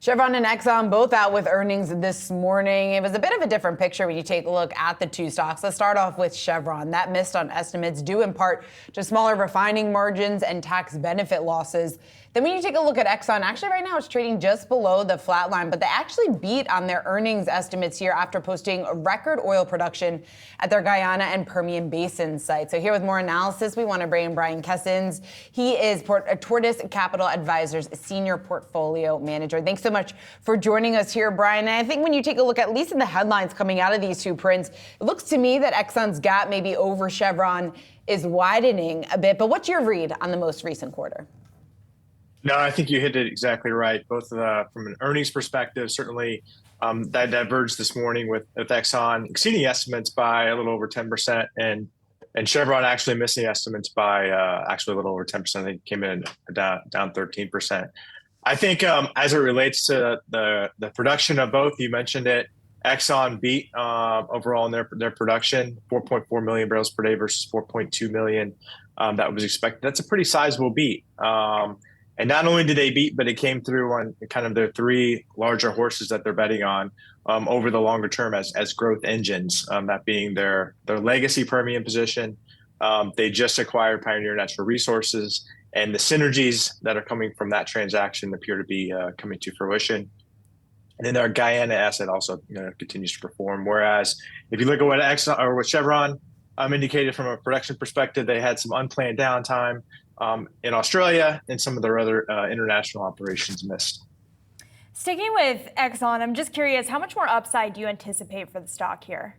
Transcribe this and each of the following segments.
Chevron and Exxon both out with earnings this morning. It was a bit of a different picture when you take a look at the two stocks. Let's start off with Chevron. That missed on estimates due in part to smaller refining margins and tax benefit losses. Then when you take a look at Exxon, actually right now it's trading just below the flat line, but they actually beat on their earnings estimates here after posting record oil production at their Guyana and Permian Basin site. So here with more analysis, we want to bring in Brian Kessens. He is Tortoise Capital Advisors Senior Portfolio Manager. Thanks so much for joining us here, Brian. And I think when you take a look, at least in the headlines coming out of these two prints, it looks to me that Exxon's gap maybe over Chevron is widening a bit. But what's your read on the most recent quarter? No, I think you hit it exactly right. Both from an earnings perspective, certainly that diverged this morning with Exxon exceeding estimates by a little over 10%, and Chevron actually missing estimates by actually a little over 10%. I think it came in down 13%. I think as it relates to the production of both, you mentioned it. Exxon beat overall in their production, 4.4 million barrels per day versus 4.2 million that was expected. That's a pretty sizable beat. And not only did they beat, but it came through on kind of their three larger horses that they're betting on over the longer term as growth engines, that being their legacy Permian position. They just acquired Pioneer Natural Resources, and the synergies that are coming from that transaction appear to be coming to fruition. And then their Guyana asset also continues to perform. Whereas if you look at what Exxon or what Chevron indicated from a production perspective, they had some unplanned downtime in Australia, and some of their other international operations missed. Sticking with Exxon, I'm just curious, how much more upside do you anticipate for the stock here?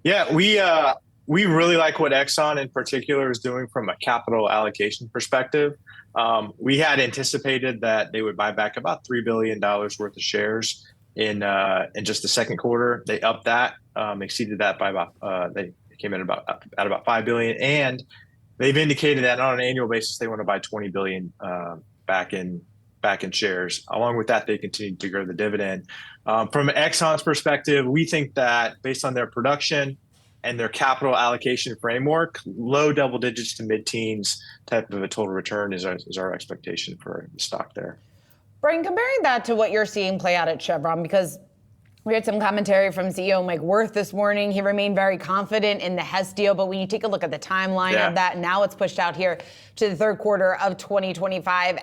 Yeah, we really like what Exxon in particular is doing from a capital allocation perspective. We had anticipated that they would buy back about $3 billion worth of shares in just the second quarter. They upped that, exceeded that by about they came in at about $5 billion, and they've indicated that on an annual basis they want to buy $20 billion back in shares. Along with that, they continue to grow the dividend. From Exxon's perspective, we think that based on their production and their capital allocation framework, low double digits to mid-teens type of a total return is our expectation for the stock there. Brian, comparing that to what you're seeing play out at Chevron, because we had some commentary from CEO Mike Wirth this morning. He remained very confident in the Hess deal, but when you take a look at the timeline of that, now it's pushed out here to the third quarter of 2025.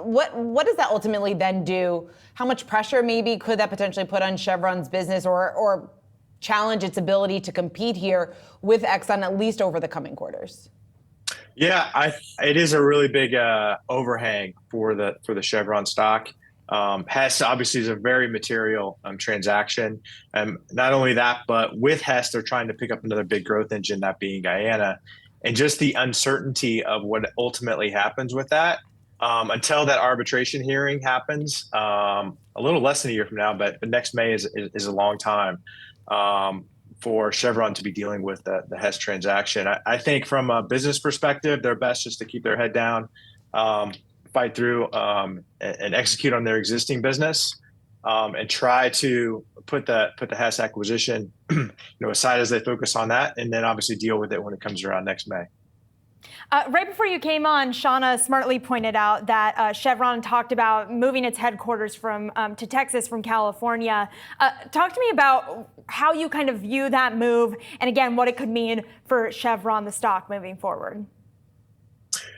What does that ultimately then do? How much pressure maybe could that potentially put on Chevron's business or challenge its ability to compete here with Exxon, at least over the coming quarters? Yeah, it is a really big overhang for the Chevron stock. Hess obviously is a very material transaction. Not only that, but with Hess, they're trying to pick up another big growth engine, that being Guyana. And just the uncertainty of what ultimately happens with that until that arbitration hearing happens, a little less than a year from now, but next May is a long time for Chevron to be dealing with the Hess transaction. I think from a business perspective, they're best just to keep their head down, fight through and execute on their existing business, and try to put the Hess acquisition aside as they focus on that, and then obviously deal with it when it comes around next May. Right before you came on, Shauna smartly pointed out that Chevron talked about moving its headquarters to Texas from California. Talk to me about how you kind of view that move, and again, what it could mean for Chevron, the stock, moving forward.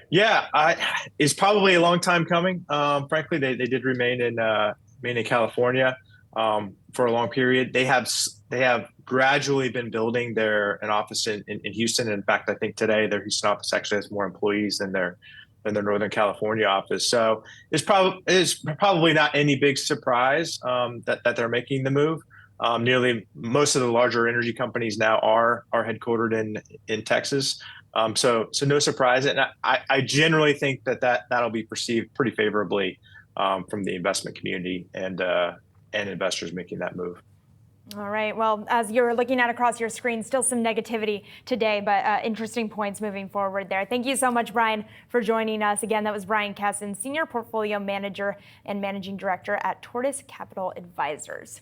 Yeah, it's probably a long time coming. Frankly, they did remain in California for a long period. They have gradually been building an office in Houston. In fact, I think today their Houston office actually has more employees than their Northern California office. So it's probably not any big surprise that they're making the move. Nearly most of the larger energy companies now are headquartered in Texas. So no surprise. And I generally think that'll be perceived pretty favorably from the investment community and investors making that move. All right. Well, as you're looking at across your screen, still some negativity today, but interesting points moving forward there. Thank you so much, Brian, for joining us. Again, that was Brian Kessens, Senior Portfolio Manager and Managing Director at Tortoise Capital Advisors.